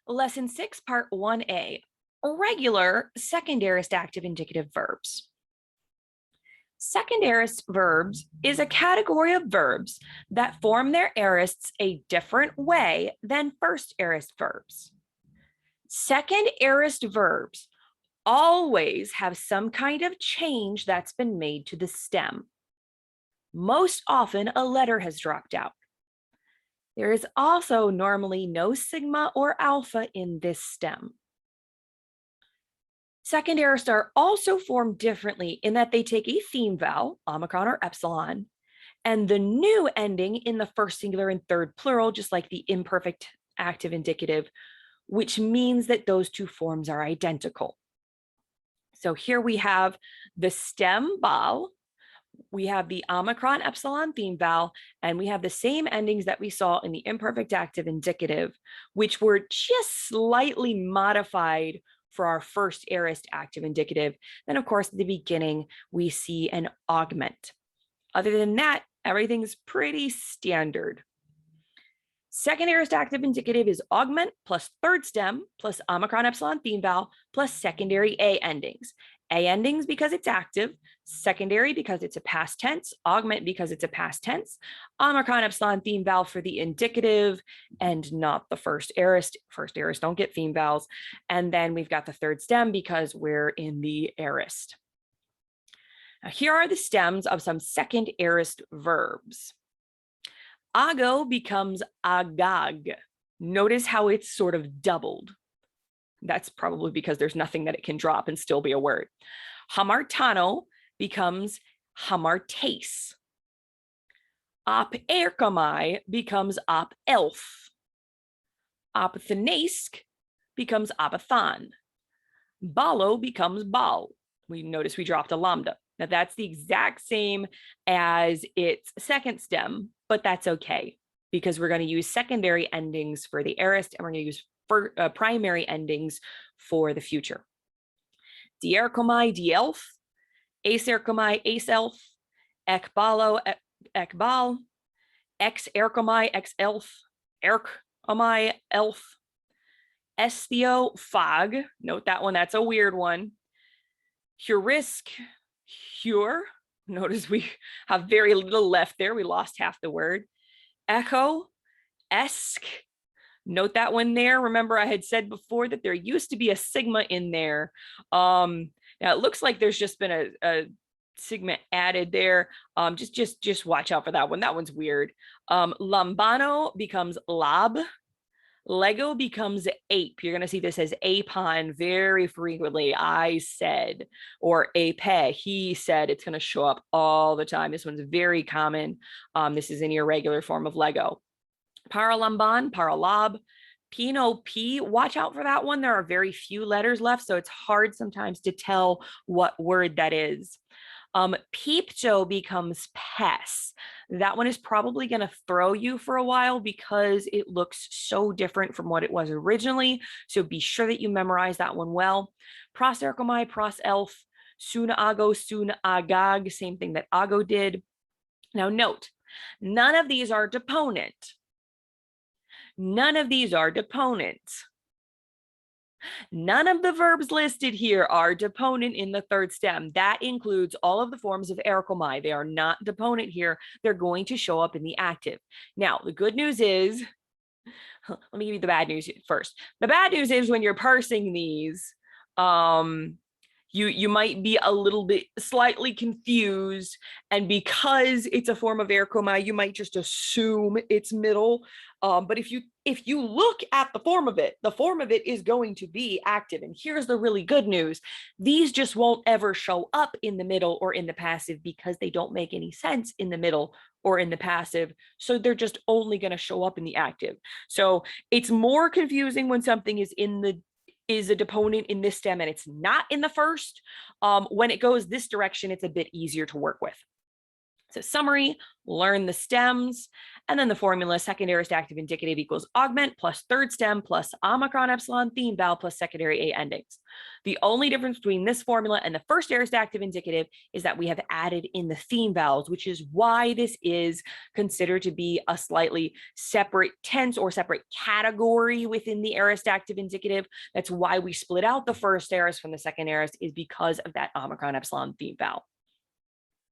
Lesson 6, Part 1A, Regular Second Aorist Active Indicative Verbs. Second aorist verbs is a category of verbs that form their aorists a different way than first aorist verbs. Second aorist verbs always have some kind of change that's been made to the stem. Most often, a letter has dropped out. There is also normally no sigma or alpha in this stem. Second aorists are also formed differently in that they take a theme vowel, omicron or epsilon, and the new ending in the first singular and third plural, just like the imperfect active indicative, which means that those two forms are identical. So here we have the stem vowel, we have the omicron epsilon theme vowel, and we have the same endings that we saw in the imperfect active indicative, which were just slightly modified for our first aorist active indicative. Then, of course, at the beginning, we see an augment. Other than that, everything's pretty standard. Second aorist active indicative is augment plus third stem plus omicron epsilon theme vowel plus secondary A endings. A endings because it's active, secondary because it's a past tense, augment because it's a past tense, omicron epsilon theme vowel for the indicative and not the first aorist. First aorists don't get theme vowels. And then we've got the third stem because we're in the aorist. Now, here are the stems of some second aorist verbs. Ago becomes agag. Notice how it's sort of doubled. That's probably because there's nothing that it can drop and still be a word. Hamartano becomes hamartase. Op erkomai becomes op elf. Apathanesk becomes apathan. Balo becomes bal. We notice we dropped a lambda. Now that's the exact same as its second stem, but that's okay because we're going to use secondary endings for the aorist and we're going to use primary endings for the future. Dierkomai, dielf, acerkomai, acelf, ekbalo, ekbal, ex erkomai, ex elf, erkomai, elf, esthio, fog. Note that one, that's a weird one. Hurisk, hure. Notice we have very little left there. We lost half the word. Echo, esk. Note that one there. Remember, I had said before that there used to be a sigma in there. Now it looks like there's just been a sigma added there. Just watch out for that one. That one's weird. Lambano becomes lab. Lego becomes ape. You're going to see this as apon very frequently. I said, or ape, he said. It's going to show up all the time. This one's very common. This is an irregular form of Lego. Paralamban, paralab, Pino P. Watch out for that one. There are very few letters left, so it's hard sometimes to tell what word that is. Peepjo becomes pes. That one is probably going to throw you for a while because it looks so different from what it was originally. So be sure that you memorize that one well. Proserkomai, proself, suna ago, suna agag, same thing that ago did. Now note, none of these are deponent. None of these are deponents. None of the verbs listed here are deponent in the third stem. That includes all of the forms of erkomai. They are not deponent here. They're going to show up in the active. Now, the good news is, let me give you the bad news first. The bad news is when you're parsing these, you might be a little bit slightly confused, and because it's a form of erkomai, you might just assume it's middle. But if you look at the form of it is going to be active. And here's the really good news. These just won't ever show up in the middle or in the passive because they don't make any sense in the middle or in the passive. So they're just only going to show up in the active. So it's more confusing when something is a deponent in this stem and it's not in the first. When it goes this direction, it's a bit easier to work with. So summary, learn the stems, And then the formula, second aorist active indicative equals augment plus third stem plus omicron epsilon theme vowel plus secondary A endings. The only difference between this formula and the first aorist active indicative is that we have added in the theme vowels, which is why this is considered to be a slightly separate tense or separate category within the aorist active indicative. That's why we split out the first aorist from the second aorist, is because of that omicron epsilon theme vowel.